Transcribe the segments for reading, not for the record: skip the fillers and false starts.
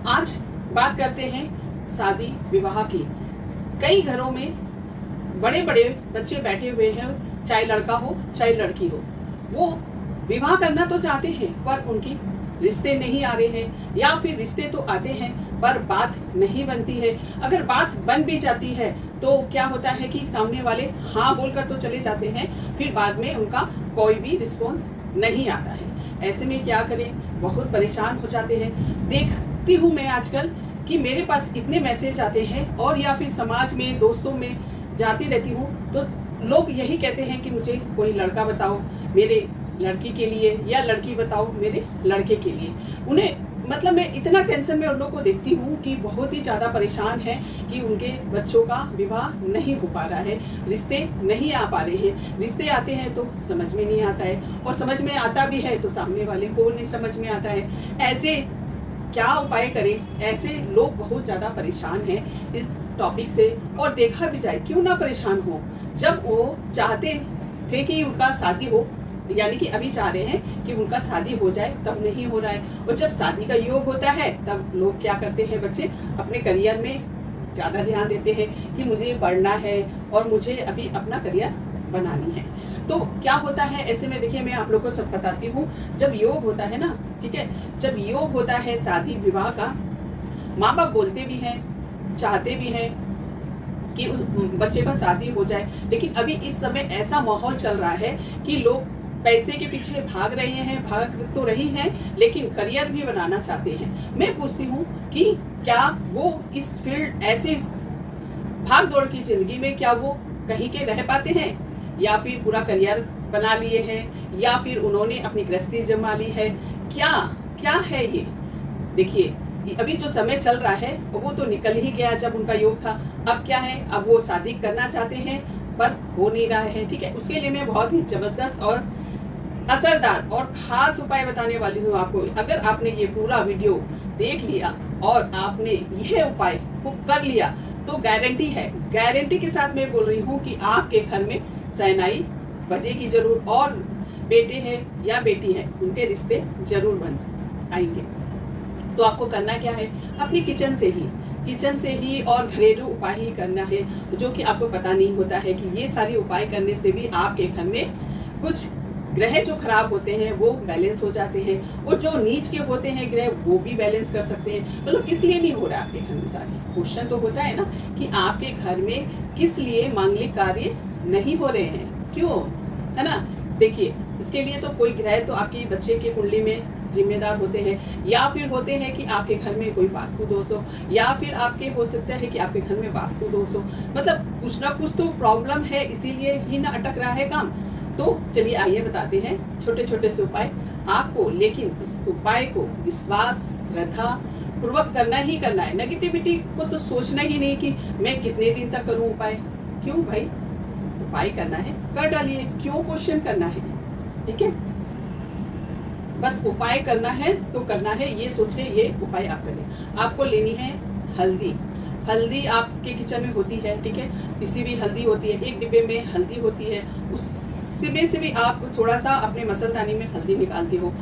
आज बात करते हैं शादी विवाह की। कई घरों में बड़े बड़े बच्चे बैठे हुए हैं, चाहे लड़का हो चाहे लड़की हो, वो विवाह करना तो चाहते हैं पर उनकी रिश्ते नहीं आ रहे हैं, या फिर रिश्ते तो आते हैं पर बात नहीं बनती है। अगर बात बन भी जाती है तो क्या होता है कि सामने वाले हाँ बोलकर तो चले जाते हैं, फिर बाद में उनका कोई भी रिस्पॉन्स नहीं आता है। ऐसे में क्या करें, बहुत परेशान हो जाते हैं। देखती हूँ मैं आजकल कि मेरे पास इतने मैसेज आते हैं, और या फिर समाज में दोस्तों में जाती रहती हूँ तो लोग यही कहते हैं कि मुझे कोई लड़का बताओ मेरे लड़की के लिए, या लड़की बताओ मेरे लड़के के लिए। उन्हें मतलब मैं इतना टेंशन में उन लोग को देखती हूँ कि बहुत ही ज़्यादा परेशान है कि उनके बच्चों का विवाह नहीं हो पा रहा है, रिश्ते नहीं आ पा रहे हैं। रिश्ते आते हैं तो समझ में नहीं आता है, और समझ में आता भी है तो सामने वाले को नहीं समझ में आता है। ऐसे क्या उपाय करें? ऐसे लोग बहुत ज़्यादा परेशान हैं इस टॉपिक से। और देखा भी जाए, क्यों ना परेशान हो, जब वो चाहते थे कि उनका शादी हो, यानी कि अभी चाह रहे हैं कि उनका शादी हो जाए, तब नहीं हो रहा है। और जब शादी का योग होता है तब लोग क्या करते हैं, बच्चे अपने करियर में ज़्यादा ध्यान देते हैं कि मुझे पढ़ना है और मुझे अभी अपना करियर बनानी है। तो क्या होता है ऐसे में, देखिए मैं आप लोगों को सब बताती हूँ। जब योग होता है ना, ठीक है, जब योग होता है शादी विवाह का, माँ बाप बोलते भी हैं, चाहते भी हैं कि उस बच्चे का शादी हो जाए, लेकिन अभी इस समय ऐसा माहौल चल रहा है कि लोग पैसे के पीछे भाग रहे हैं, भाग तो रही हैं, लेकिन करियर भी बनाना चाहते हैं। मैं पूछती हूँ कि क्या वो इस फील्ड, ऐसे भाग दौड़ की जिंदगी में क्या वो कहीं के रह पाते हैं, या फिर पूरा करियर बना लिए हैं, या फिर उन्होंने अपनी गृहस्थी जमा ली है? क्या क्या है ये? देखिए अभी जो समय चल रहा है वो तो निकल ही गया जब उनका योग था। अब क्या है, अब वो शादी करना चाहते हैं पर हो नहीं रहा है, ठीक है। उसके लिए मैं बहुत ही जबरदस्त और असरदार और खास उपाय बताने वाली हूँ आपको। अगर आपने ये पूरा वीडियो देख लिया और आपने यह उपाय को कर लिया तो गारंटी है, गारंटी के साथ मैं बोल रही हूँ कि आपके घर में शहनाई बजेगी जरूर, और बेटे हैं या बेटी है उनके रिश्ते जरूर बन आएंगे। तो आपको करना क्या है, अपनी किचन से ही और घरेलू उपाय ही करना है, जो कि आपको पता नहीं होता है कि ये सारी उपाय करने से भी आपके घर में कुछ ग्रह जो खराब होते हैं वो बैलेंस हो जाते हैं, और जो नीच के होते हैं ग्रह वो भी बैलेंस कर सकते हैं। मतलब किस लिए नहीं हो रहा है आपके घर में शादी? क्वेश्चन तो होता है ना कि आपके घर में किस लिए मांगलिक कार्य नहीं हो रहे हैं, क्यों, है ना। देखिए इसके लिए तो कोई ग्रह तो आपके बच्चे के कुंडली में जिम्मेदार होते हैं, या फिर होते हैं कि आपके घर में कोई वास्तु दोष हो, या फिर आपके हो सकता है कि आपके घर में वास्तु दोष हो। मतलब कुछ ना कुछ तो प्रॉब्लम है, इसीलिए ही ना अटक रहा है काम। तो चलिए आइए बताते हैं छोटे छोटे से उपाय आपको, लेकिन इस उपाय को विश्वास श्रद्धा पूर्वक करना ही करना है। नेगेटिविटी को तो सोचना ही नहीं कि मैं कितने दिन तक करूं उपाय। क्यों भाई, उपाय करना है कर डालिए, क्यों क्वेश्चन करना है, ठीक है। बस उपाय करना है तो करना है, ये सोचिए ये उपाय आप करें। आपको लेनी है हल्दी। हल्दी आपके किचन में होती है, ठीक है, किसी भी हल्दी होती है, एक डिब्बे में हल्दी होती है, उसमें से भी आप थोड़ा सा अपने मसलदानी में हल्दी निकालते हो,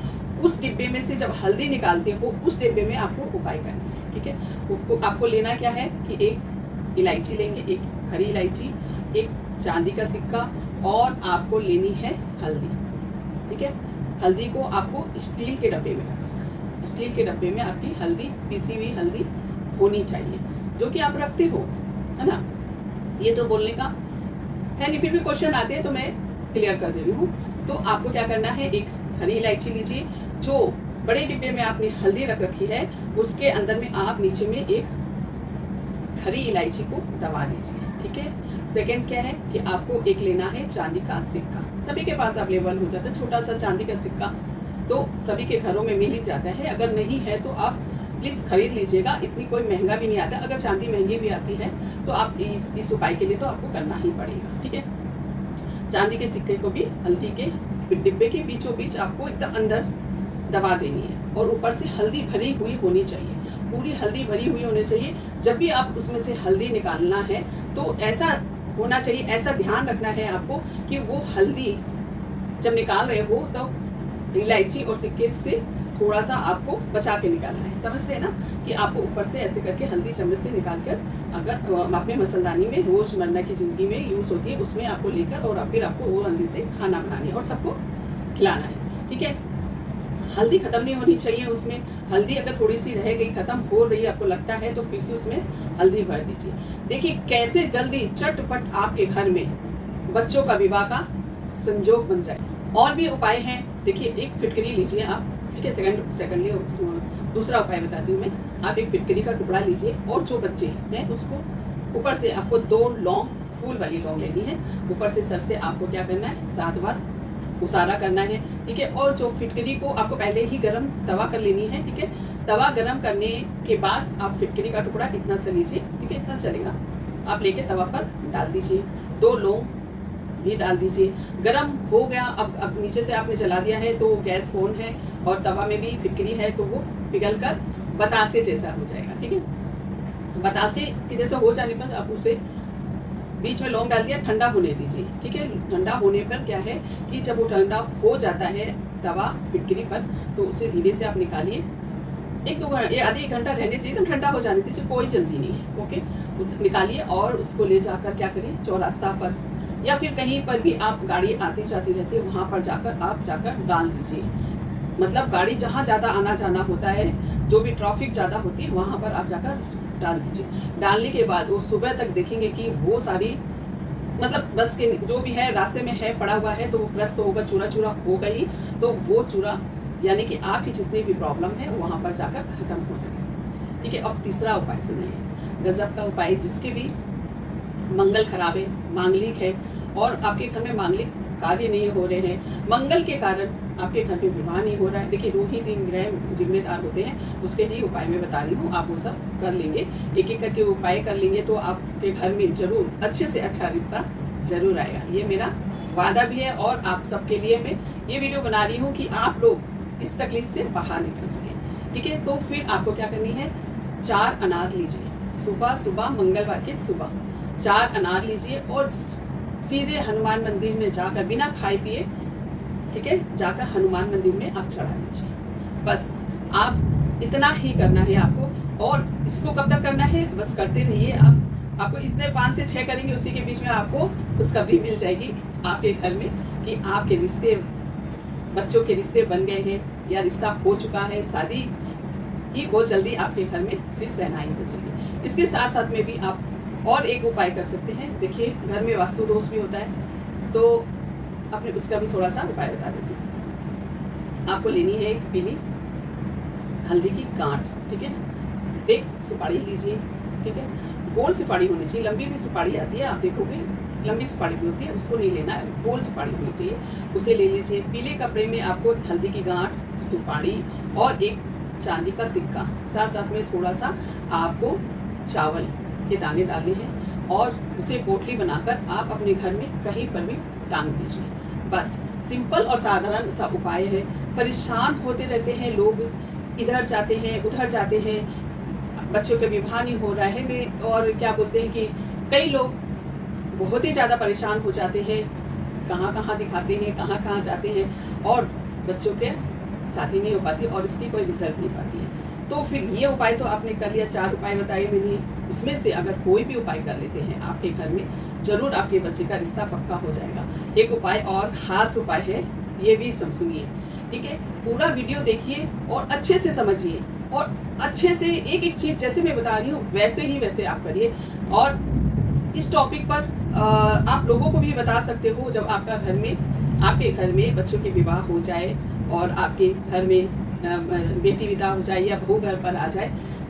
उस डिब्बे में से जब हल्दी निकालते हो उस डिब्बे में आपको उपाय करना है, ठीक है। आपको लेना क्या है कि एक इलायची लेंगे, एक हरी इलायची, एक चांदी का सिक्का, और आपको लेनी है हल्दी, ठीक है। हल्दी को आपको स्टील के डब्बे में रखना, स्टील के डब्बे में आपकी हल्दी, पीसी हुई हल्दी होनी चाहिए, जो कि आप रखते हो, है ना। ये तो बोलने का है नहीं, फिर भी क्वेश्चन आते हैं तो मैं क्लियर कर दे रही हूँ। तो आपको क्या करना है, एक हरी इलायची लीजिए, जो बड़े डिब्बे में आपने हल्दी रख रखी है उसके अंदर में आप नीचे में एक हरी इलायची को दबा दीजिए, ठीक है। सेकंड क्या है कि आपको एक लेना है चांदी का सिक्का। सभी के पास अवेलेबल हो जाता है छोटा सा चांदी का सिक्का, तो सभी के घरों में मिल ही जाता है। अगर नहीं है तो आप प्लीज खरीद लीजिएगा, इतनी कोई महंगा भी नहीं आता। अगर चांदी महंगी भी आती है तो आप इस उपाय के लिए तो आपको करना ही पड़ेगा, ठीक है। चांदी के सिक्के को भी हल्दी के डिब्बे के बीचों बीच आपको एकदम अंदर दबा देनी है, और ऊपर से हल्दी भरी हुई होनी चाहिए, पूरी हल्दी भरी हुई होनी चाहिए। जब भी आप उसमें से हल्दी निकालना है तो ऐसा होना चाहिए, ऐसा ध्यान रखना है आपको कि वो हल्दी जब निकाल रहे हो तो इलायची और सिक्के से थोड़ा सा आपको बचा के निकालना है। समझ रहे हैं ना कि आपको ऊपर से ऐसे करके हल्दी चम्मच से निकाल कर अगर अपने मसालदानी में रोजमर्रा की ज़िंदगी में यूज़ होती है उसमें आपको लेकर और फिर आपको वो हल्दी से खाना बनानी है और सबको खिलाना है। ठीक है, हल्दी खत्म नहीं होनी चाहिए उसमें। हल्दी अगर थोड़ी सी रह गई, खत्म हो रही है, आपको लगता है तो फिर से उसमें हल्दी भर दीजिए। देखिए कैसे जल्दी चटपट आपके घर में बच्चों का विवाह का संजोग बन जाए। और भी उपाय हैं। देखिए एक फिटकरी लीजिए आप, ठीक है, सेकंडली दूसरा उपाय बताती हूँ मैं। आप एक फिटकरी का टुकड़ा लीजिए और जो बच्चे हैं उसको ऊपर से आपको 2 लौंग, फूल वाली लौंग लेनी है। ऊपर से सर से आपको क्या करना है, 7 बार उसारा करना है। ठीक है, और जो फिटकरी को आपको पहले ही गरम तवा कर लेनी है। ठीक है, तवा गरम करने के बाद आप फिटकरी का टुकड़ा इतना सा लीजिए, ठीक है, इतना चलेगा, आप लेके तवा पर डाल दीजिए। 2 लौंग भी डाल दीजिए। गरम हो गया, अब नीचे से आपने जला दिया है तो गैस ऑन है और तवा में भी फिटकरी है तो वो पिघल कर बतासे जैसा हो जाएगा। ठीक है, बतासे के जैसा हो जाने पर आप उसे बीच में लौंग डाल दिया, ठंडा होने दीजिए। ठीक है, ठंडा होने पर क्या है कि जब वो ठंडा हो जाता है तवा फिटकरी पर तो उसे धीरे से आप निकालिए। 1-2 घंटे, आधे 1 घंटा रहने दीजिए, एकदम ठंडा हो जाने दीजिए, कोई जल्दी नहीं है। ओके, निकालिए और उसको ले जाकर क्या करिए, चौरास्ता पर या फिर कहीं पर भी आप गाड़ी आती जाती रहती है वहाँ पर जाकर आप डाल दीजिए। मतलब गाड़ी जहाँ ज़्यादा आना जाना होता है, जो भी ट्रैफिक ज़्यादा होती है वहाँ पर आप जाकर डाल दीजिए। डालने के बाद वो सुबह तक देखेंगे कि वो सारी मतलब बस के जो भी है रास्ते में है पड़ा हुआ है तो वो क्रश तो होगा, चूरा चूरा होगा ही, तो वो चूरा यानी कि आपकी जितनी भी प्रॉब्लम है वहाँ पर जाकर खत्म हो सके। ठीक है, अब तीसरा उपाय सुनिए, गजब का उपाय। जिसके भी मंगल खराब है, मांगलिक है और आपके घर में मांगलिक कार्य नहीं हो रहे हैं, मंगल के कारण आपके घर में विवाह नहीं हो रहा है। देखिए 2 ही 3 ग्रह जिम्मेदार होते हैं, उसके ही उपाय मैं बता रही हूँ, आप वो सब कर लेंगे, एक एक करके उपाय कर लेंगे तो आपके घर में जरूर अच्छे से अच्छा रिश्ता जरूर आएगा। ये मेरा वादा भी है और आप सबके लिए मैं ये वीडियो बना रही हूँ कि आप लोग इस तकलीफ से बाहर निकल सकें। ठीक है, तो फिर आपको क्या करनी है, 4 अनार लीजिए, सुबह मंगलवार के सुबह 4 अनार लीजिए और सीधे हनुमान मंदिर में जाकर बिना खाए पिए, ठीक है, जाकर हनुमान मंदिर में आप चढ़ा दीजिए। बस आप इतना ही करना है आपको। और इसको कब तक करना है, बस करते रहिए आप। आपको इसने 5 से 6 करेंगे, उसी के बीच में आपको खुशखबरी मिल जाएगी आपके घर में कि आपके रिश्ते, बच्चों के रिश्ते बन गए हैं या रिश्ता हो चुका है, शादी ही बहुत जल्दी आपके घर में फिर सहनाई हो जाएगी। इसके साथ साथ में भी आप और एक उपाय कर सकते हैं। देखिए घर में वास्तु दोष भी होता है तो अपने उसका भी थोड़ा सा उपाय बता देती हूँ। आपको लेनी है एक पीली हल्दी की गांठ, ठीक है, एक सुपारी लीजिए, ठीक है, गोल सुपारी होनी चाहिए, लंबी भी सुपारी आती है आप देखोगे, लंबी सुपारी भी होती है, उसको नहीं लेना है, गोल सुपारी होनी चाहिए, उसे ले लीजिए। पीले कपड़े में आपको हल्दी की गांठ, सुपारी और एक चांदी का सिक्का, साथ साथ में थोड़ा सा आपको चावल के दाने डालने हैं और उसे पोटली बनाकर आप अपने घर में कहीं पर भी टांग दीजिए। बस सिंपल और साधारण सा उपाय है। परेशान होते रहते हैं लोग, इधर जाते हैं उधर जाते हैं, बच्चों का विवाह नहीं हो रहा है में, और क्या बोलते हैं कि कई लोग बहुत ही ज़्यादा परेशान हो जाते हैं, कहाँ कहाँ दिखाते हैं, कहाँ कहाँ जाते हैं और बच्चों के शादी नहीं हो पाती और इसकी कोई रिजल्ट नहीं पाती है। तो फिर ये उपाय तो आपने कर लिया, 4 उपाय बताए मैंने, इसमें से अगर कोई भी उपाय कर लेते हैं आपके घर में जरूर आपके बच्चे का रिश्ता पक्का हो जाएगा। एक उपाय और खास उपाय है, ये भी सुनिए, ठीक है, पूरा वीडियो देखिए और अच्छे से समझिए और अच्छे से एक एक चीज जैसे मैं बता रही हूँ वैसे आप करिए। और इस टॉपिक पर आप लोगों को भी बता सकते हो, जब आपके घर में बच्चों के विवाह हो जाए और आपके घर में बेटी विदा हो जाए या बहू घर पर आ जाए,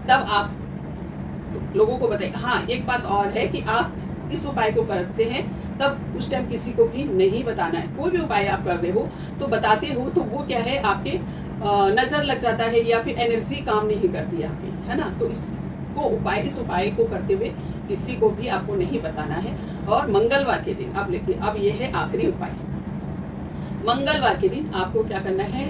तब आप लोगों को बताइए। हाँ, एक बात और है कि आप इस उपाय को करते हैं तब उस टाइम किसी को भी नहीं बताना है। कोई भी उपाय आप कर रहे हो तो बताते हो तो वो क्या है, आपके नजर लग जाता है या फिर एनर्जी काम नहीं करती आपकी, है ना। तो इस उपाय को करते हुए किसी को भी आपको नहीं बताना है। और मंगलवार के दिन अब ये है आखिरी उपाय। मंगलवार के दिन आपको क्या करना है,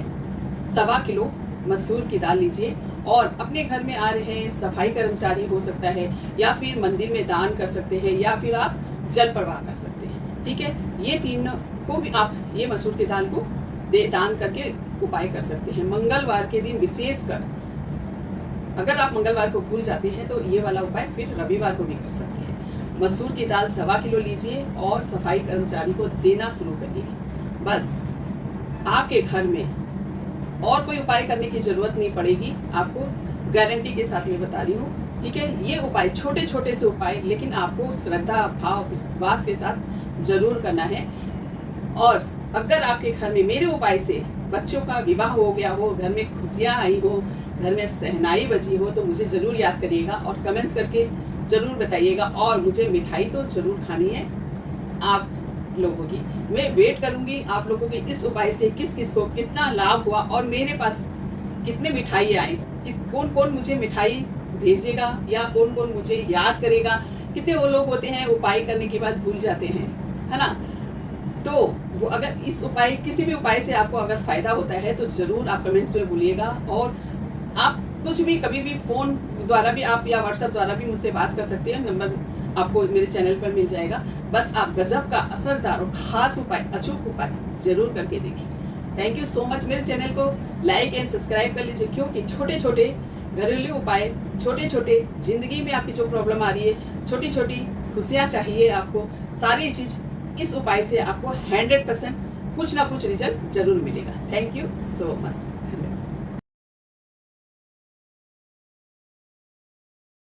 1.25 किलो मसूर की दाल लीजिए और अपने घर में आ रहे हैं सफाई कर्मचारी हो सकता है या फिर मंदिर में दान कर सकते हैं या फिर आप जल प्रवाह कर सकते हैं, ठीक है। ये तीनों को भी आप ये मसूर की दाल को दान करके उपाय कर सकते हैं। मंगलवार के दिन विशेषकर अगर आप मंगलवार को भूल जाते हैं तो ये वाला उपाय फिर रविवार को भी कर सकते हैं। मसूर की दाल 1.25 किलो लीजिए और सफाई कर्मचारी को देना शुरू करिए। बस आपके घर में और कोई उपाय करने की जरूरत नहीं पड़ेगी, आपको गारंटी के साथ मैं बता रही हूँ। ठीक है, ये उपाय छोटे छोटे से उपाय, लेकिन आपको श्रद्धा भाव विश्वास के साथ जरूर करना है। और अगर आपके घर में मेरे उपाय से बच्चों का विवाह हो गया हो, घर में खुशियां आई हो, घर में सहनाई बजी हो, तो मुझे जरूर याद करिएगा और कमेंट्स करके जरूर बताइएगा। और मुझे मिठाई तो जरूर खानी है आप लोगों की। मैं वेट करूंगी आप लोगों के इस उपाय से किस किस को कितना लाभ हुआ और मेरे पास कितने मिठाई आए, कौन कौन मुझे मिठाई भेजेगा या कौन कौन मुझे याद करेगा। कितने वो लोग होते हैं उपाय करने के बाद भूल जाते हैं, है ना। तो वो अगर इस उपाय किसी भी उपाय से आपको अगर फायदा होता है तो जरूर आप कमेंट्स में बोलिएगा। और आप कुछ भी कभी भी फोन द्वारा भी आप या व्हाट्सएप द्वारा भी मुझसे बात कर सकते हैं। नंबर आपको मेरे चैनल पर मिल जाएगा। बस आप गजब का असरदार और खास उपाय, अचूक उपाय जरूर करके देखिए। Thank you so much. मेरे चैनल को लाइक एंड सब्सक्राइब कर लीजिए, क्योंकि छोटे छोटे घरेलू उपाय, छोटे छोटे जिंदगी में आपकी जो प्रॉब्लम आ रही है, छोटी छोटी खुशियाँ चाहिए आपको, सारी चीज इस उपाय से आपको 100% कुछ ना कुछ रिजल्ट जरूर मिलेगा। Thank you so much.